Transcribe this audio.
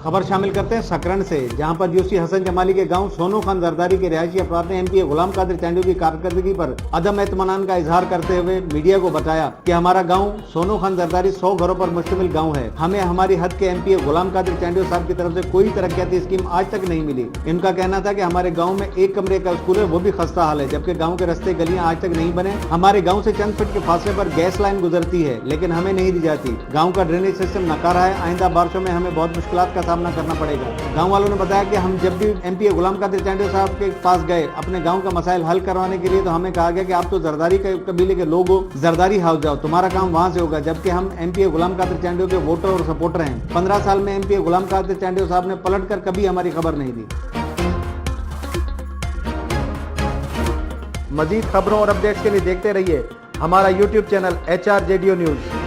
खबर शामिल करते हैं सकरन से, जहां पर यूसी हसन जमाली के गांव सोनू खान जरदारी के रिहायशी अफराद ने एमपीए गुलाम कादिर चांडियो की कारकर्दगी पर अदम एतमानान का इजहार करते हुए मीडिया को बताया कि हमारा गांव सोनू खान जरदारी 100 घरों पर मुश्तमिल गांव है। हमें हमारी हद के एमपीए गुलाम कादिर चांडियो साहब की तरफ से कोई तरक्याती स्कीम आज तक नहीं मिली। इनका कहना था कि हमारे गाँव में 1 कमरे का स्कूल है, वो भी खस्ता हाल है, जबकि गाँव के रास्ते गलियां आज तक नहीं बने। हमारे गाँव से चंद फीट के फासले पर गैस लाइन गुजरती है, लेकिन हमें नहीं दी जाती। गाँव का ड्रेनेज सिस्टम नकारा है, आइंदा बारिशों में हमें बहुत मुश्किलात का सामना करना पड़ेगा। गांव वालों ने बताया कि हम जब भी एमपीए गुलाम कादिर चांडियो साहब के पास गए अपने गांव का मसाइल हल करवाने के लिए, तो हमें कहा गया कि आप तो जरदारी के कबीले के लोग हो, जरदारी हाउस जाओ, तुम्हारा काम वहां से होगा, जबकि हम एमपीए गुलाम कादिर चांडियो के वोटर और सपोर्टर हैं। 15 साल में एमपीए गुलाम कादिर चांडियो साहब ने पलट कर कभी हमारी खबर नहीं दी। मजीद खबरों और अपडेट्स के लिए देखते रहिए हमारा YouTube चैनल HRJDO न्यूज।